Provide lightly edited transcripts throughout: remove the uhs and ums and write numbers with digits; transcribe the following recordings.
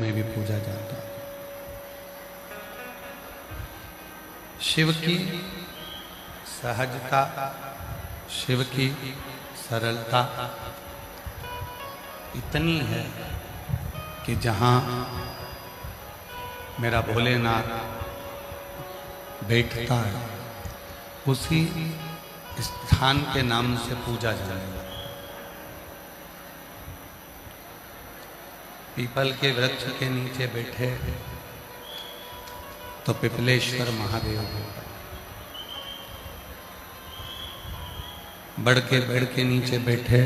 में भी पूजा जाता है। शिव की सहजता, शिव की सरलता इतनी है कि जहाँ मेरा भोलेनाथ बैठता है उसी स्थान के नाम से पूजा जाने लगा। पीपल के वृक्ष के नीचे बैठे तो पिपलेश्वर महादेव होगा, बड़ के पेड़ के नीचे बैठे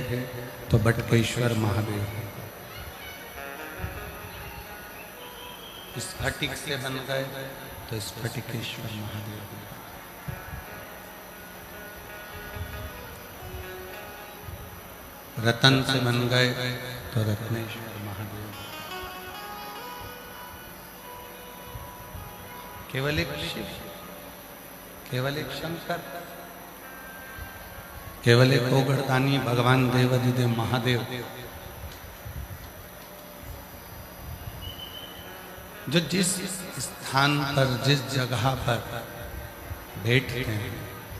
तो बटकेश्वर महादेव होगा। स्फटिक से बन गए तो स्फटिकेश्वर महादेव होगा। रतन से बन गए तो रत्नेश्वर महादेव। केवल एक शिव, केवल एक शंकर, केवल एक ओगड़दानी भगवान देवाधिदेव महादेव, जो जिस स्थान पर, जिस जगह पर बैठते हैं,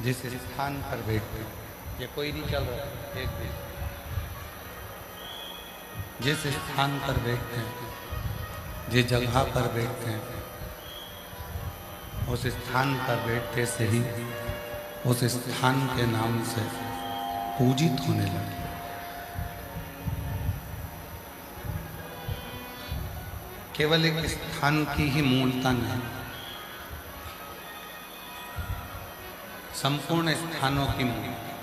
जिस स्थान पर बैठते हैं, ये कोई नहीं चल रहा है एक दिन, जिस स्थान पर बैठते हैं, जिस जगह पर बैठते हैं, उस स्थान पर बैठते से ही उस स्थान के नाम से पूजित होने लगे। केवल एक स्थान की ही मूलता नहीं, संपूर्ण स्थानों की मूलता।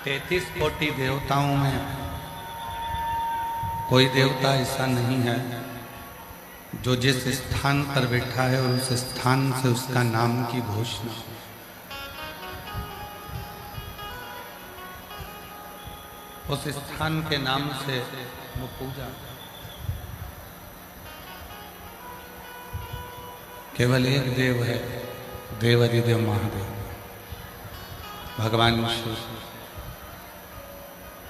33 कोटि देवताओं में कोई देवता ऐसा नहीं है जो जिस स्थान पर बैठा है और उस स्थान से उसका नाम की घोषणा, उस स्थान के नाम से वो पूजा। केवल एक देव है, देवाधिदेव महादेव, भगवान शिव,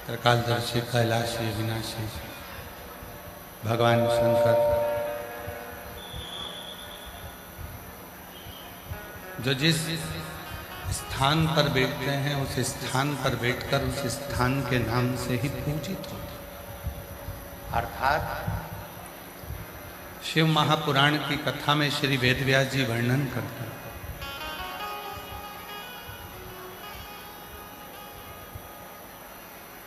त्रिकालदर्शी, कैलाशी, विनाशी, भगवान शंकर, जो जिस स्थान पर बैठते हैं उस स्थान पर बैठकर उस स्थान के नाम से ही पूजित होते। अर्थात शिव महापुराण की कथा में श्री वेदव्यास जी वर्णन करते हैं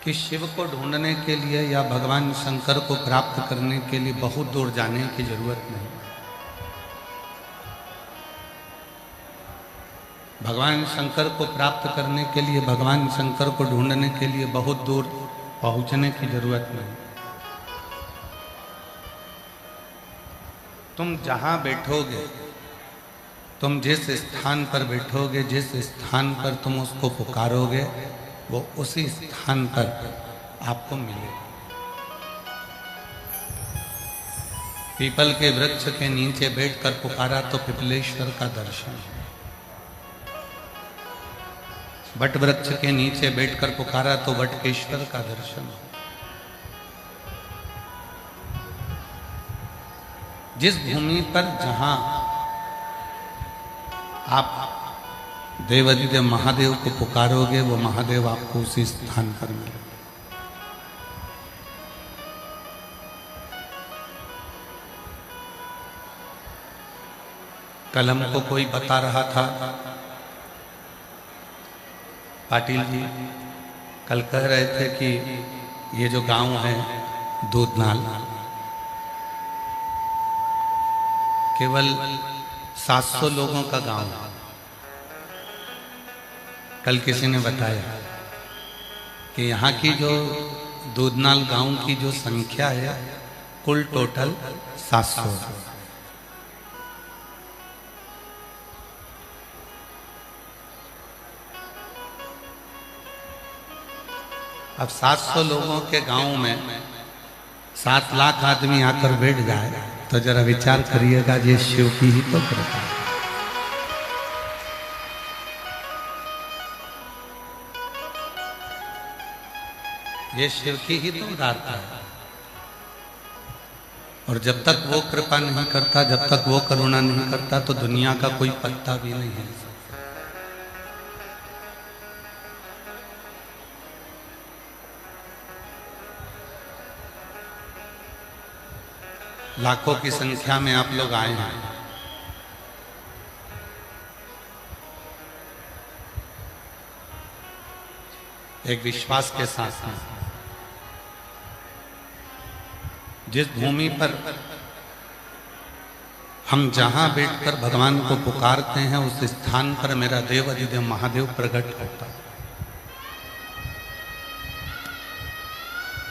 कि शिव को ढूंढने के लिए या भगवान शंकर को प्राप्त करने के लिए बहुत दूर जाने की जरूरत नहीं। भगवान शंकर को प्राप्त करने के लिए, भगवान शंकर को ढूंढने के लिए बहुत दूर पहुंचने की जरूरत नहीं। तुम जहां बैठोगे, तुम जिस स्थान पर बैठोगे, जिस स्थान पर तुम उसको पुकारोगे, वो उसी स्थान पर आपको मिलेगा। पीपल के वृक्ष के नीचे बैठकर पुकारा तो पिपलेश्वर का दर्शन, बट वृक्ष के नीचे बैठकर पुकारा तो बटकेश्वर का दर्शन। जिस भूमि पर जहां आप देवाधिदेव महादेव को पुकारोगे वो महादेव आपको उसी स्थान पर मिलेगा। कल हमको कोई बता रहा था, पाटिल जी कल कह रहे थे कि ये जो गांव है दूधनाल, केवल 700 लोगों का गांव है। कल किसी ने बताया कि यहाँ की जो दूधनाल गांव की जो संख्या है कुल टोटल 700। अब 700 लोगों के गांव में 7 लाख आदमी आकर बैठ जाए तो जरा विचार करिएगा, ये शिव की ही तो कृपा है। ये शिव की ही तो उदारता है। और जब तक वो कृपा नहीं करता, जब तक वो करुणा नहीं करता, तो दुनिया का कोई पत्ता भी नहीं है। लाखों की संख्या में आप लोग आए हैं। एक विश्वास के साथ में जिस भूमि पर हम जहां बैठकर भगवान को पुकारते हैं, उस स्थान पर मेरा देव अधिदेव महादेव प्रकट होता है।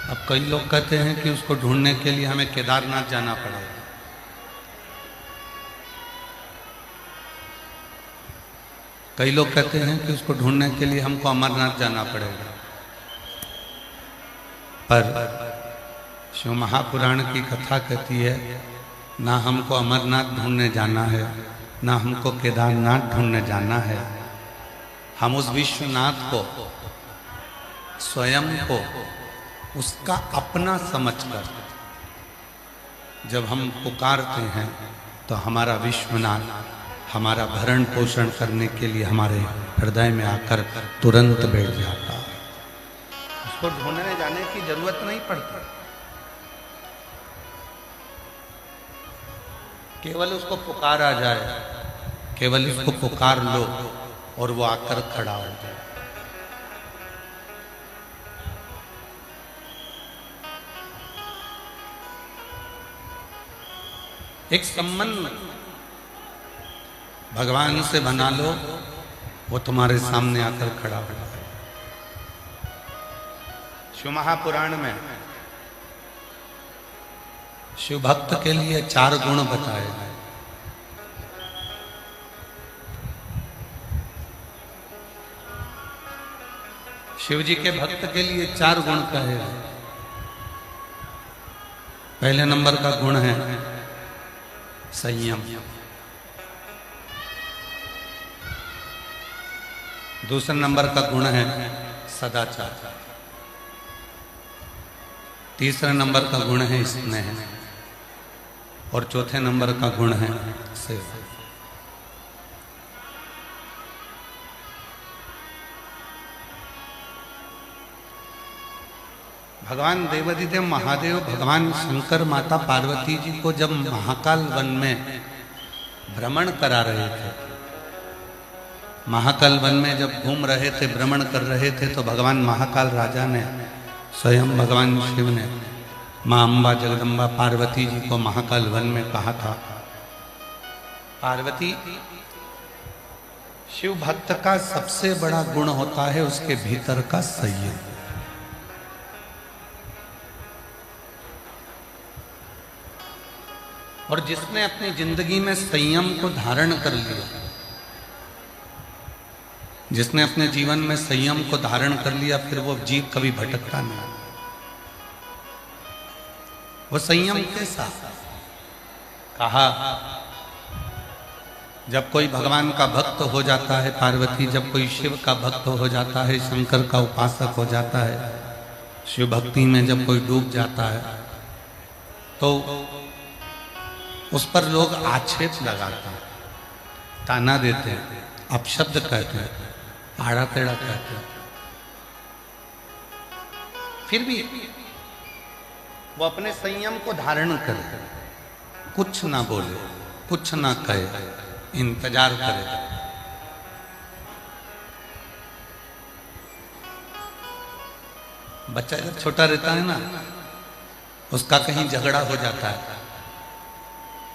अब कई लोग कहते हैं कि उसको ढूंढने के लिए हमें केदारनाथ जाना पड़ेगा। कई लोग कहते हैं कि उसको ढूंढने के लिए हमको अमरनाथ जाना पड़ेगा। पर शिव महापुराण की कथा कहती है, ना हमको अमरनाथ ढूंढने जाना है, ना हमको केदारनाथ ढूंढने जाना है। हम उस विश्वनाथ को, स्वयं को उसका अपना समझकर जब हम पुकारते हैं, तो हमारा विश्वनाथ हमारा भरण पोषण करने के लिए हमारे हृदय में आकर तुरंत बैठ जाता है। उसको ढूंढने जाने की जरूरत नहीं पड़ती, केवल उसको पुकार आ जाए, केवल उसको पुकार लो और वो आकर खड़ा हो जाए। एक संबंध भगवान से बना लो, वो तुम्हारे सामने आकर खड़ा हो जाए। शिव महापुराण में शिव भक्त के लिए 4 गुण बताए गए। शिव जी के भक्त के लिए 4 गुण कहे गए। पहले नंबर का गुण है संयम, दूसरे नंबर का गुण है सदाचार, तीसरे नंबर का गुण है स्नेह, और चौथे नंबर का गुण है सेवा। भगवान देवाधिदेव महादेव, भगवान शंकर, माता पार्वती जी को जब महाकाल वन में भ्रमण करा रहे थे, महाकाल वन में जब घूम रहे थे, भ्रमण कर रहे थे, तो भगवान महाकाल राजा ने, स्वयं भगवान शिव ने मां अम्बा जगदम्बा पार्वती जी को महाकाल वन में कहा था, पार्वती, शिव भक्त का सबसे बड़ा गुण होता है उसके भीतर का संयम। और जिसने अपनी जिंदगी में संयम को धारण कर लिया, जिसने अपने जीवन में संयम को धारण कर लिया, फिर वो जीव कभी भटकता नहीं। वो संयम के साथ कहा, जब कोई भगवान का भक्त हो जाता है, पार्वती जब कोई शिव का भक्त हो जाता है, शंकर का उपासक हो जाता है, शिव भक्ति में जब कोई डूब जाता है, तो उस पर लोग आक्षेप लगाते हैं, ताना देते हैं, अपशब्द कहते हैं, आड़ा टेढ़ा कहते हैं। फिर भी वो अपने संयम को धारण करे, कुछ ना बोले, कुछ ना कहे, इंतजार करे। बच्चा जब छोटा रहता है ना, उसका कहीं झगड़ा हो जाता है,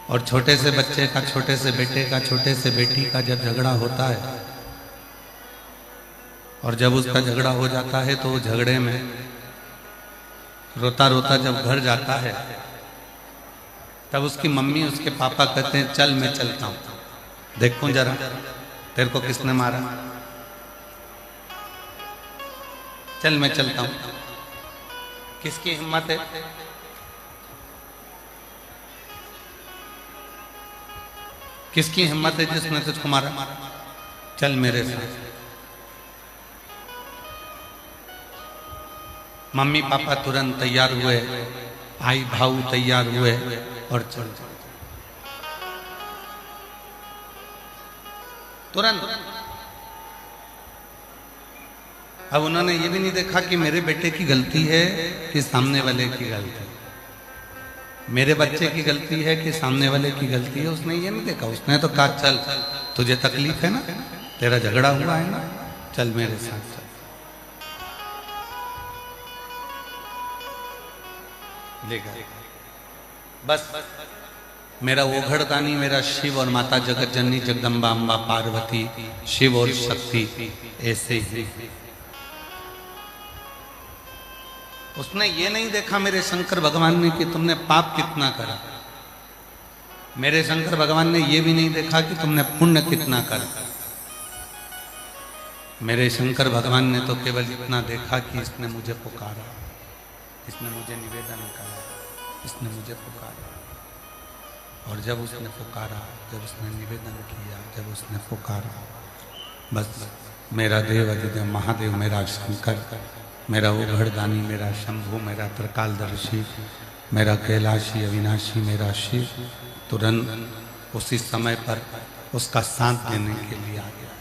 और छोटे से बच्चे का, छोटे से बेटे का, छोटे से बेटी का जब झगड़ा होता है, और जब उसका झगड़ा हो जाता है, तो वो झगड़े में रोता रोता जब घर जाता है, तब उसकी मम्मी, उसके पापा कहते हैं, चल मैं चलता हूं, देखूं जरा तेरे को किसने मारा, चल मैं चलता हूं। किसकी हिम्मत है? किसकी हिम्मत है जिसने तुझको मारा? चल मेरे साथ। मम्मी पापा तुरंत तैयार हुए, भाई भाऊ तैयार हुए और चल तुरंत। अब उन्होंने ये भी नहीं देखा कि मेरे बेटे की गलती है कि सामने वाले की गलती, मेरे बच्चे की गलती है कि सामने वाले की गलती है। उसने ये नहीं देखा, उसने तो कहा चल तुझे तकलीफ है ना, तेरा झगड़ा हुआ है ना, चल मेरे साथ चल। ले गए। बस मेरा वो घड़दानी, मेरा शिव और माता जगत जननी जगदम्बा अम्बा पार्वती, शिव और शक्ति ऐसे ही। उसने ये नहीं देखा मेरे शंकर भगवान ने कि तुमने पाप कितना करा, मेरे शंकर भगवान ने ये भी नहीं देखा कि तुमने पुण्य कितना करा। मेरे शंकर भगवान ने तो केवल इतना देखा कि इसने मुझे पुकारा, इसने मुझे निवेदन करा, इसने मुझे पुकारा। और जब उसने पुकारा, जब उसने निवेदन किया, जब उसने पुकारा, बस मेरा देव अधिदेव महादेव, मेरा शंकर, मेरा वो घड़दानी, मेरा शंभु, मेरा त्रिकालदर्शी, मेरा कैलाशी अविनाशी, मेरा शिव तुरंत उसी समय पर उसका साथ देने के लिए आ गया।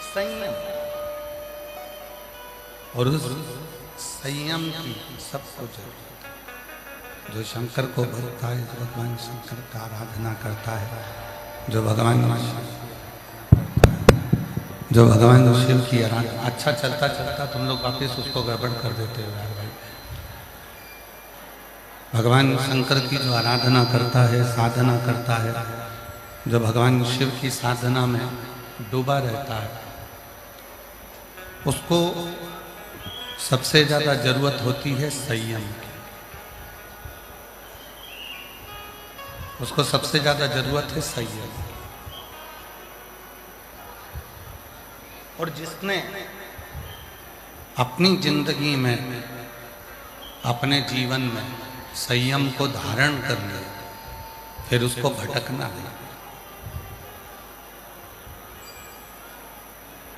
संयम, और उस संयम की सबको जरूरत है। जो शंकर को भजता है, जो भगवान शंकर का आराधना करता है, जो भगवान शिव की आराधना, अच्छा चलता चलता तुम लोग वापस उसको गड़बड़ कर देते हो यार भाई। भगवान शंकर की जो आराधना करता है, साधना करता है, जो भगवान शिव की साधना में डूबा रहता है, उसको सबसे ज्यादा जरूरत होती है संयम की। उसको सबसे ज्यादा जरूरत है संयम। और जिसने अपनी जिंदगी में, अपने जीवन में संयम को धारण कर लिया, फिर उसको भटकना नहीं।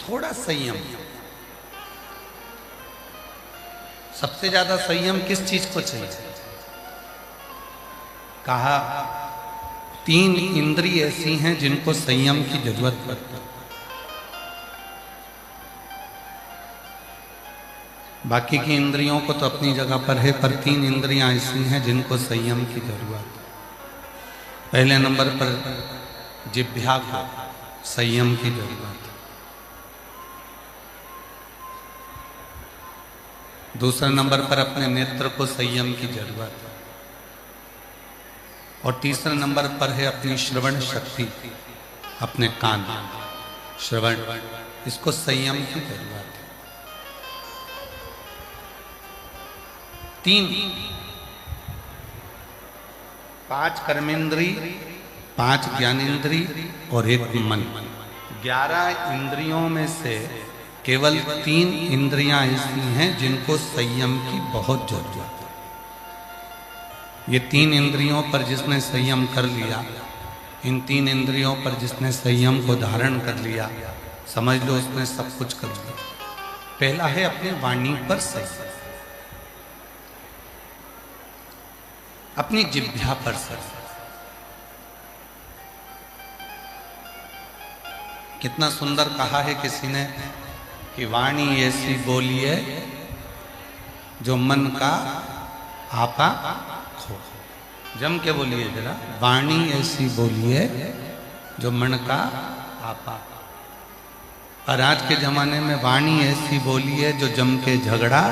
थोड़ा संयम, सबसे ज्यादा संयम किस चीज को चाहिए? कहा 3 इंद्रिय ऐसी हैं जिनको संयम की जरूरत पड़ती है। बाकी की इंद्रियों को तो अपनी जगह पर है, पर 3 इंद्रियां ऐसी हैं जिनको संयम की जरूरत है। पहले नंबर पर जिह्वा को संयम की जरूरत है। दूसरे नंबर पर अपने नेत्र को संयम की जरूरत है। और तीसरे नंबर पर है अपनी श्रवण शक्ति, अपने कान, श्रवण, इसको संयम की जरूरत है। 3, 5 कर्मेंद्री, 5 ज्ञानेंद्री और 1 मन। 11 इंद्रियों में से केवल 3 इंद्रियां ऐसी हैं जिनको संयम की बहुत जरूरत है। ये 3 इंद्रियों पर जिसने संयम कर लिया, इन 3 इंद्रियों पर जिसने संयम को धारण कर लिया, समझ लो उसने सब कुछ कर लिया। पहला है अपनी वाणी पर संयम, अपनी जिह्वा पर संयम। कितना सुंदर कहा है किसी ने कि वाणी ऐसी बोलिए जो मन का आपा खो। जम के बोलिए जरा, वाणी ऐसी बोलिए जो मन का आपा। और आज के जमाने में वाणी ऐसी बोलिए जो जम के झगड़ा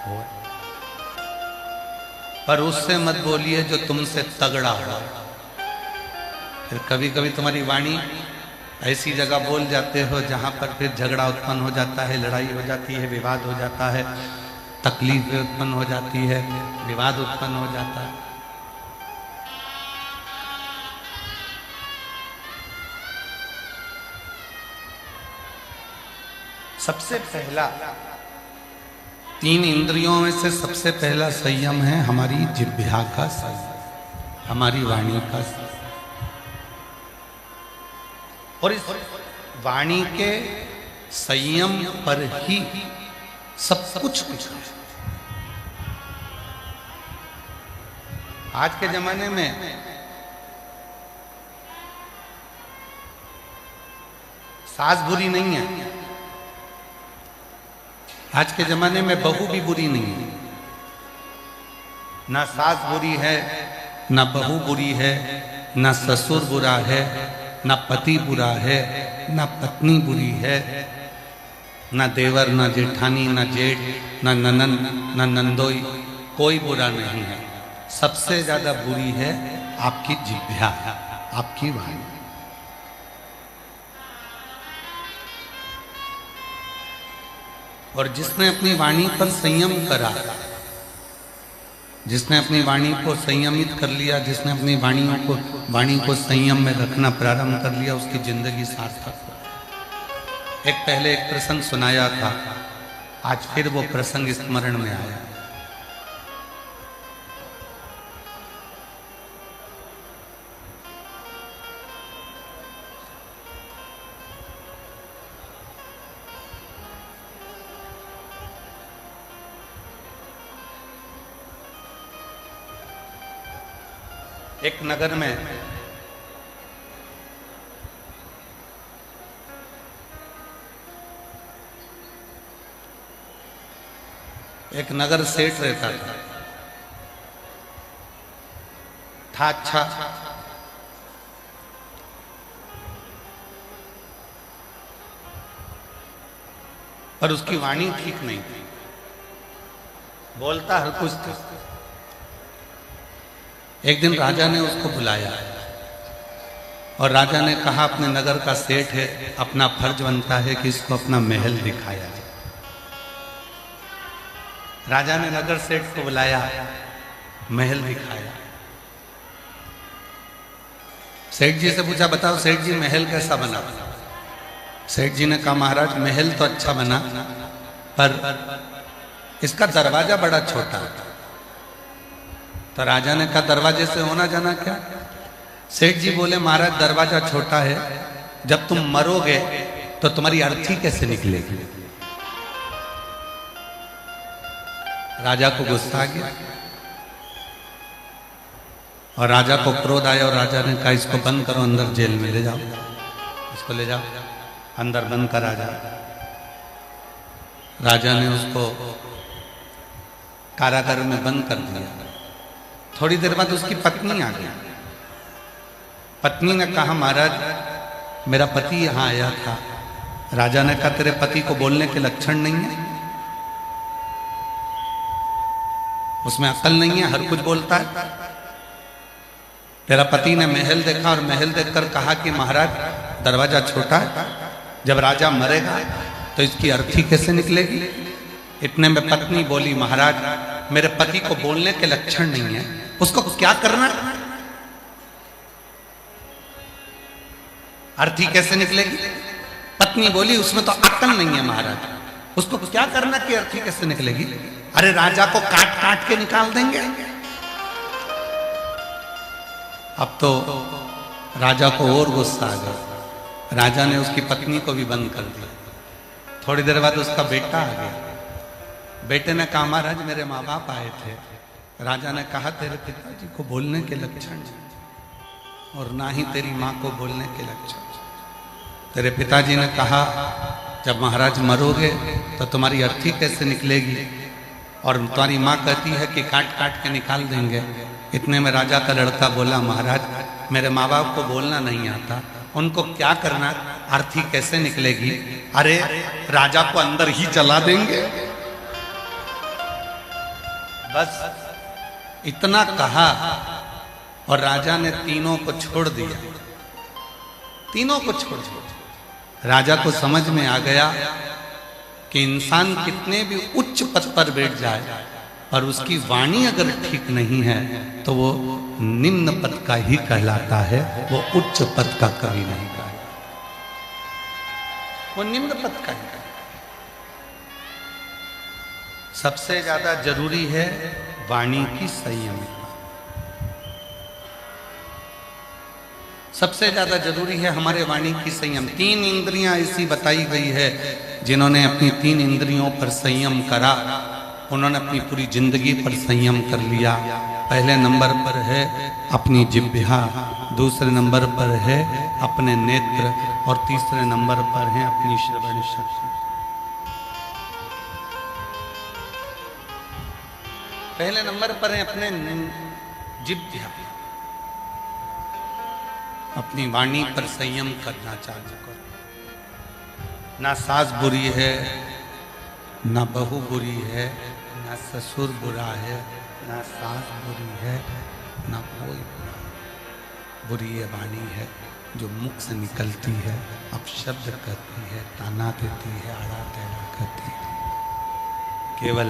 हो, पर उससे मत बोलिए जो तुमसे तगड़ा हो। फिर कभी कभी तुम्हारी वाणी ऐसी जगह बोल जाते हो जहां पर फिर झगड़ा उत्पन्न हो जाता है, लड़ाई हो जाती है, विवाद हो जाता है, तकलीफ उत्पन्न हो जाती है, विवाद उत्पन्न हो जाता है। सबसे पहला 3 इंद्रियों में से सबसे पहला संयम है हमारी जिह्वा का संयम, हमारी वाणी का संयम। और इस वाणी के संयम पर ही सब कुछ है। आज के जमाने में सास बुरी नहीं है, आज के जमाने में बहू भी बुरी नहीं है। ना सास बुरी है, ना बहू बुरी है, ना ससुर बुरा है, ना पति बुरा है, ना पत्नी बुरी है, ना देवर, ना जेठानी, ना जेठ, ना ननन, ना नंदोई, कोई बुरा नहीं है। सबसे ज्यादा बुरी है आपकी जिह्वा, आपकी वाणी। और जिसने अपनी वाणी पर संयम करा, जिसने अपनी वाणी को संयमित कर लिया, जिसने अपनी वाणी को संयम में रखना प्रारंभ कर लिया, उसकी जिंदगी सार्थक हो। पहले एक प्रसंग सुनाया था, आज फिर वो प्रसंग स्मरण में आया। एक नगर में एक नगर सेठ रहता था अच्छा, पर उसकी वाणी ठीक नहीं थी, बोलता हर कुछ था। एक दिन राजा ने उसको बुलाया और राजा ने कहा, अपने नगर का सेठ है, अपना फर्ज बनता है कि इसको अपना महल दिखाया जाए। राजा ने नगर सेठ को बुलाया, महल दिखाया। सेठ जी से पूछा, बताओ सेठ जी महल कैसा बना? सेठ जी ने कहा, महाराज महल तो अच्छा बना, पर इसका दरवाजा बड़ा छोटा है। तो राजा ने कहा, दरवाजे से होना जाना क्या? सेठ जी बोले, महाराज दरवाजा छोटा है, जब तुम मरोगे तो तुम्हारी अर्थी कैसे निकलेगी? राजा को गुस्सा आ गया और राजा को क्रोध आया और राजा ने कहा, इसको बंद करो, अंदर जेल में ले जाओ, इसको ले जाओ, अंदर बंद करा जाए। राजा ने उसको कारागार में बंद कर दिया। थोड़ी देर बाद उसकी पत्नी आ गई। पत्नी ने कहा, महाराज मेरा पति यहां आया था। राजा ने कहा, तेरे पति को बोलने के लक्षण नहीं है, उसमें अक्ल नहीं है, हर कुछ बोलता है। तेरा पति ने महल देखा और महल देखकर कहा कि महाराज दरवाजा छोटा है, जब राजा मरेगा तो इसकी अर्थी कैसे निकलेगी? इतने में पत्नी बोली, महाराज मेरे पति को बोलने के लक्षण नहीं है, उसको क्या करना? अर्थी कैसे निकलेगी? पत्नी बोली, उसमें तो अक्ल नहीं है महाराज, उसको क्या करना कि अर्थी कैसे निकलेगी? अरे राजा को काट काट के निकाल देंगे। अब तो राजा को और गुस्सा आ गया। राजा ने उसकी पत्नी को भी बंद कर दिया। थोड़ी देर बाद उसका बेटा आ गया। बेटे ने कहा, महाराज मेरे माँ बाप आए थे। राजा ने कहा, तेरे पिताजी को बोलने के लक्षण और ना ही तेरी माँ को बोलने के लक्षण। तेरे पिताजी ने कहा, जब महाराज मरोगे तो तुम्हारी अर्थी कैसे निकलेगी? और तुम्हारी माँ कहती है कि काट काट के निकाल देंगे। इतने में राजा का लड़का बोला, महाराज मेरे माँ बाप को बोलना नहीं आता, उनको क्या करना? अर्थी कैसे निकलेगी? अरे राजा को अंदर ही चला देंगे। बस इतना कहा और राजा ने तीनों को छोड़ दिया। तीनों को छोड़ दिया। राजा को समझ में आ गया कि इंसान कितने भी उच्च पद पर बैठ जाए और उसकी वाणी अगर ठीक नहीं है तो वो निम्न पद का ही कहलाता है, वो उच्च पद का कभी नहीं कहलाता, वो निम्न पद का ही। सबसे ज्यादा जरूरी है वाणी की संयमिता। सबसे ज्यादा जरूरी है हमारे वाणी की संयम। 3 इंद्रियां ऐसी बताई गई है जिन्होंने अपनी 3 इंद्रियों पर संयम करा, उन्होंने अपनी पूरी जिंदगी पर संयम कर लिया। पहले नंबर पर है अपनी जिह्वा, दूसरे नंबर पर है अपने नेत्र और तीसरे नंबर पर है अपनी श्रवण शक्ति। पहले नंबर पर है अपने जिह्वा, अपनी वाणी पर संयम करना चालू करो। ना सास बुरी है, ना बहू बुरी है, ना ससुर बुरा है, ना सास बुरी है, ना कोई बुरा है। बुरी ये वाणी है जो मुख से निकलती है, अपशब्द करती है, ताना देती है, आड़ा टेढ़ा करती है। केवल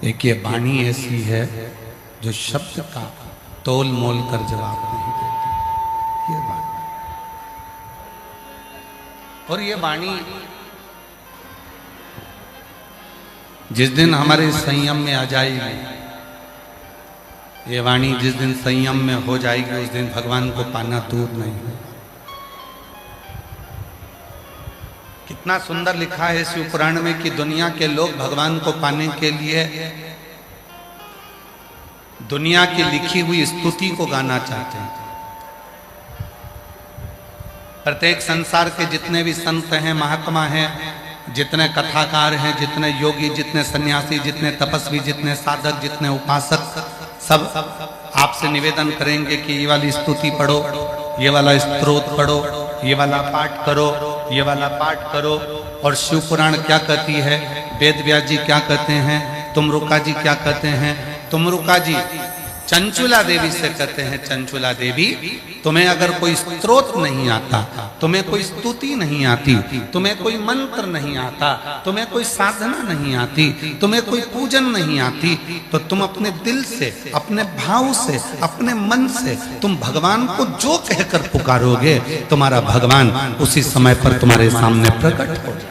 एक ये वाणी ऐसी है जो शब्द का तोल मोल कर जवाब नहीं देती। ये वाणी, और ये वाणी जिस दिन हमारे संयम में आ जाएगी, ये वाणी जिस दिन संयम में हो जाएगी, उस दिन भगवान को पाना दूर नहीं है। कितना सुंदर लिखा है शिव पुराण में कि दुनिया के लोग भगवान को पाने के लिए दुनिया की लिखी हुई स्तुति को गाना चाहते हैं। प्रत्येक संसार के जितने भी संत हैं, महात्मा हैं, जितने कथाकार हैं, जितने योगी, जितने सन्यासी, जितने तपस्वी, जितने साधक, जितने उपासक, सब आपसे निवेदन करेंगे कि ये वाली स्तुति पढ़ो, ये वाला स्तोत्र पढ़ो, ये वाला पाठ करो, ये वाला पाठ करो। और शिव पुराण क्या कहती है, वेद व्यास जी क्या कहते हैं, तुमरुका जी क्या कहते हैं। तुमरुका जी चंचुला देवी से कहते हैं, चंचुला देवी तुम्हें अगर कोई स्तोत्र नहीं आता, तुम्हें कोई स्तुति नहीं आती, तुम्हें कोई मंत्र नहीं आता, तुम्हें कोई साधना नहीं आती, तुम्हें कोई पूजन नहीं आती, तो तुम अपने दिल से, अपने भाव से, अपने मन से तुम भगवान को जो कहकर पुकारोगे, तुम्हारा भगवान उसी समय पर तुम्हारे सामने प्रकट हो जाए।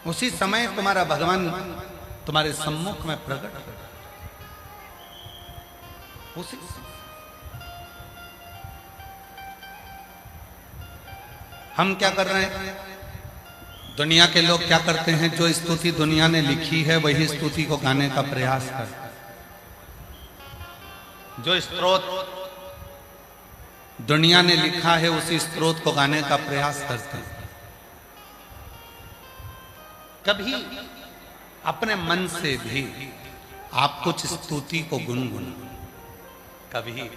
उसी समय तुम्हारा भगवान तुम्हारे सम्मुख में प्रकट हो। उसी हम क्या कर रहे हैं, दुनिया के लोग क्या करते हैं, जो स्तुति दुनिया ने लिखी है वही स्तुति को गाने का प्रयास करते हैं। जो स्तोत्र दुनिया ने लिखा है उसी स्तोत्र को गाने का प्रयास करते हैं। कभी अपने मन से भी आप कुछ स्तुति को गुनगुना, कभी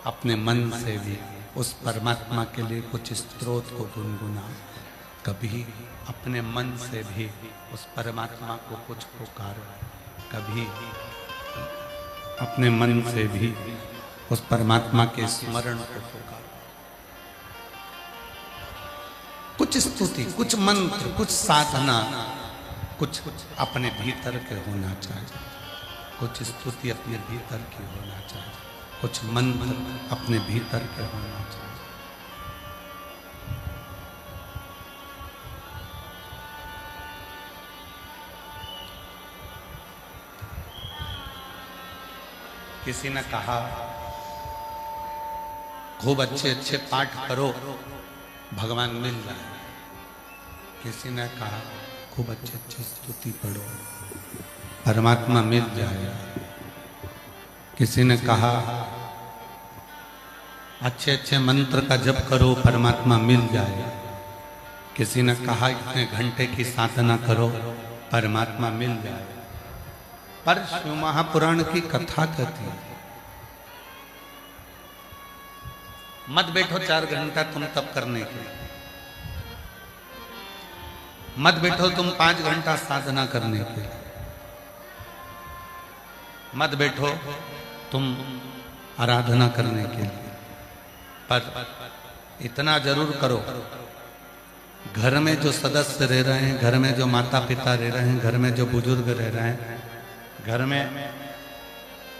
अपने मन से भी उस परमात्मा के लिए कुछ स्तोत्र को गुनगुना, कभी अपने मन से भी उस परमात्मा को कुछ पुकारो, कभी अपने मन से भी उस परमात्मा के स्मरण को पुकारो। कुछ स्तुति, कुछ मंत्र, कुछ साधना, कुछ अपने भीतर के होना चाहिए। कुछ स्तुति अपने भीतर की होना चाहिए, कुछ मंत्र अपने भीतर के होना चाहिए। किसी ने कहा खूब अच्छे अच्छे पाठ करो भगवान मिल जाए। किसी ने कहा खूब अच्छे अच्छे स्तुति पढ़ो परमात्मा मिल जाए। किसी ने कहा अच्छे अच्छे मंत्र का जप करो परमात्मा मिल जाए। किसी ने कहा इतने घंटे की साधना करो परमात्मा मिल जाए। पर शिव महापुराण की कथा कहती है मत बैठो 4 घंटा तुम तप करने के लिए, मत बैठो तुम 5 घंटा साधना करने के लिए, मत बैठो तुम आराधना करने के लिए, पर इतना जरूर करो घर में जो सदस्य रह रहे हैं, घर में जो माता पिता रह रहे हैं, घर में जो बुजुर्ग रह रहे हैं, घर में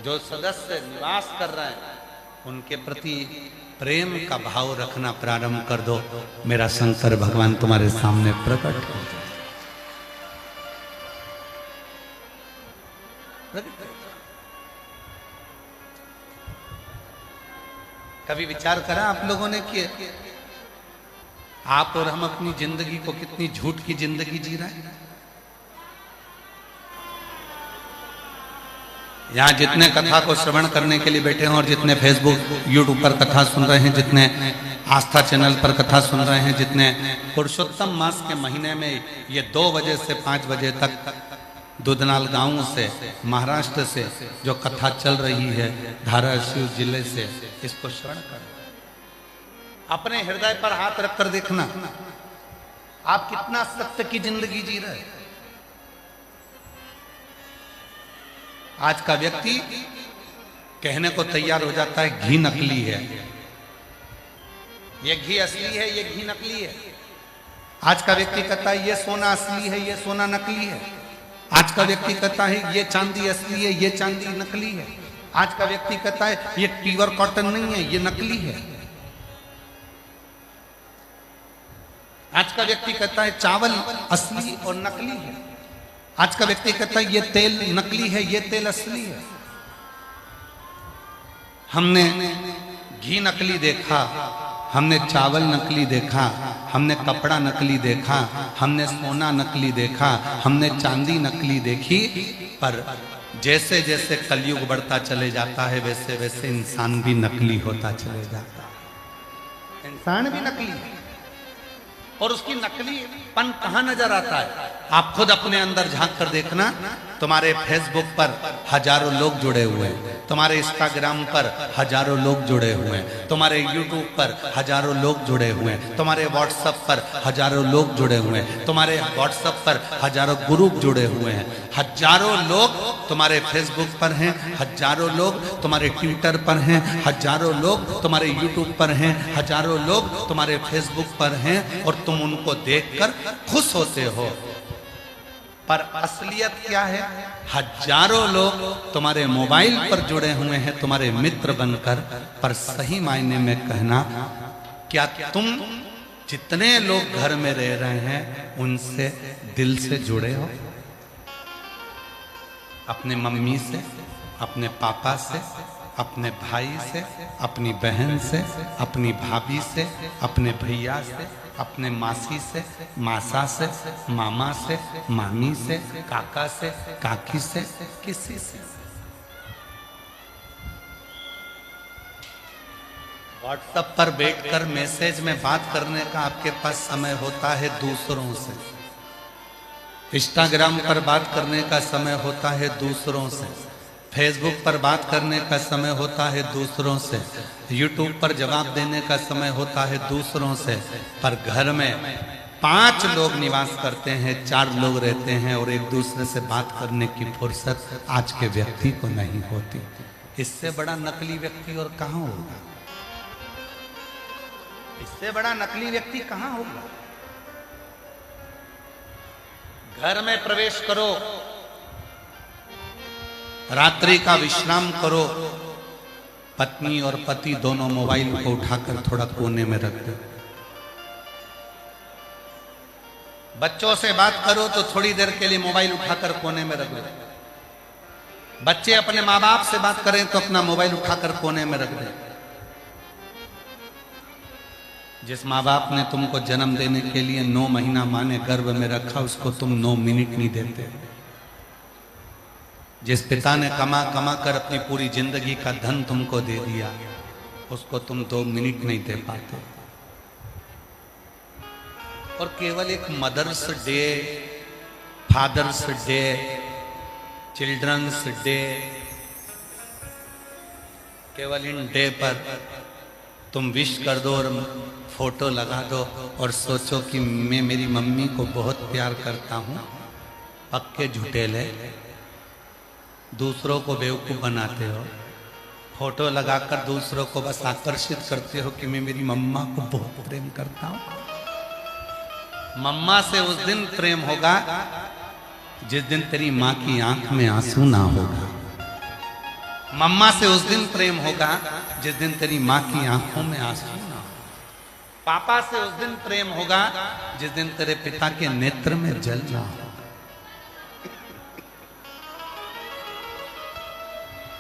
जो सदस्य निवास कर रहे हैं, उनके प्रति प्रेम का भाव रखना प्रारंभ कर दो। मेरा शंकर भगवान तुम्हारे सामने प्रकट हो जाए। कभी विचार करा आप लोगों ने कि आप और हम अपनी जिंदगी को कितनी झूठ की जिंदगी जी रहे हैं? यहाँ जितने कथा को श्रवण करने के लिए बैठे हैं और जितने फेसबुक यूट्यूब पर कथा सुन रहे हैं, जितने आस्था चैनल पर कथा सुन रहे हैं, जितने पुरुषोत्तम मास के महीने में ये 2 बजे से 5 बजे तक दुधनाल गांव से, महाराष्ट्र से जो कथा चल रही है, धाराशिव जिले से, इसको श्रवण कर अपने हृदय पर हाथ रखकर देखना आप कितना सत्य की जिंदगी जी रहे हैं। आज का व्यक्ति कहने को तैयार हो जाता है घी नकली है, ये घी असली है, ये घी नकली है। आज का व्यक्ति कहता है ये सोना असली है, ये सोना नकली है। आज का व्यक्ति कहता है ये चांदी असली है, ये चांदी नकली है। आज का व्यक्ति कहता है ये प्योर कॉटन नहीं है, ये नकली है। आज का व्यक्ति कहता है चावल असली और नकली है। आज का व्यक्ति कहता है ये तेल नकली है, ये तेल असली है। हमने घी नकली देखा, हमने चावल नकली देखा, हमने कपड़ा नकली देखा, हमने सोना नकली देखा, हमने चांदी नकली देखी, पर जैसे जैसे कलयुग बढ़ता चले जाता है वैसे वैसे इंसान भी नकली होता चले जाता है। इंसान भी नकली है और उसकी नकलीपन कहां नजर आता है? आप खुद अपने अंदर झांक कर देखना। तुम्हारे फेसबुक पर हजारों लोग जुड़े हुए हैं, तुम्हारे इंस्टाग्राम पर हजारों लोग जुड़े हुए हैं, तुम्हारे यूट्यूब पर हजारों लोग जुड़े हुए हैं, तुम्हारे व्हाट्सएप पर हजारों लोग जुड़े हुए हैं, तुम्हारे व्हाट्सएप पर हजारों ग्रुप जुड़े हुए हैं, हजारों लोग तुम्हारे फेसबुक पर हैं, हजारों लोग तुम्हारे ट्विटर पर हैं, हजारों लोग तुम्हारे यूट्यूब पर हैं, हजारों लोग तुम्हारे फेसबुक पर हैं और तुम उनको देखकर खुश होते हो। पर असलियत क्या है? हजारों लोग तुम्हारे मोबाइल पर जुड़े हुए हैं तुम्हारे मित्र बनकर, पर सही मायने में कहना, क्या तुम जितने लोग घर में रह रहे हैं उनसे दिल से जुड़े हो? अपने मम्मी से, अपने पापा से, अपने भाई से, अपनी बहन से, अपनी भाभी से, अपने भैया से, अपने मासी से, मासा से, मामा से, मामी से, काका से, काकी से, किसी से? व्हाट्सएप पर बैठकर मैसेज में बात करने का आपके पास समय होता है दूसरों से, इंस्टाग्राम पर बात करने का समय होता है दूसरों से, फेसबुक पर बात करने का समय होता है दूसरों से, यूट्यूब पर जवाब देने का समय होता है दूसरों से, पर घर में 5 लोग निवास करते हैं, 4 लोग रहते हैं और एक दूसरे से बात करने की फुर्सत आज के व्यक्ति को नहीं होती। इससे बड़ा नकली व्यक्ति और कहां होगा? इससे बड़ा नकली व्यक्ति कहां होगा? घर में प्रवेश करो, रात्रि का विश्राम करो, पत्नी और पति दोनों मोबाइल को उठाकर थोड़ा कोने में रख दो। बच्चों से बात करो तो थोड़ी देर के लिए मोबाइल उठाकर कोने में रख दो। बच्चे अपने माँ बाप से बात करें तो अपना मोबाइल उठाकर कोने में रख दो। जिस माँ बाप ने तुमको जन्म देने के लिए 9 महीना माँ ने गर्भ में रखा, उसको तुम 9 मिनट नहीं देते। जिस पिता ने कमा कमा कर अपनी पूरी जिंदगी का धन तुमको दे दिया, उसको तुम 2 मिनट नहीं दे पाते। और केवल एक mother's day, father's day, children's day, केवल इन डे पर तुम विश कर दो और फोटो लगा दो और सोचो कि मैं मेरी मम्मी को बहुत प्यार करता हूं। पक्के झूठेले, दूसरों को बेवकूफ बनाते हो, फोटो लगाकर दूसरों को बस आकर्षित करते हो कि मैं मेरी मम्मा को बहुत प्रेम करता हूं। मम्मा से उस दिन प्रेम होगा जिस दिन तेरी माँ की आंख में आंसू ना होगा। मम्मा से उस दिन प्रेम होगा जिस दिन तेरी माँ की आंखों में आंसू ना हो। पापा से उस दिन प्रेम होगा जिस दिन तेरे पिता के नेत्र में जल ना हो।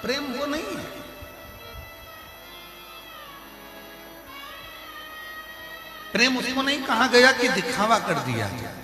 प्रेम वो नहीं है। प्रेम उसको नहीं कहा गया कि दिखावा कर दिया जाए।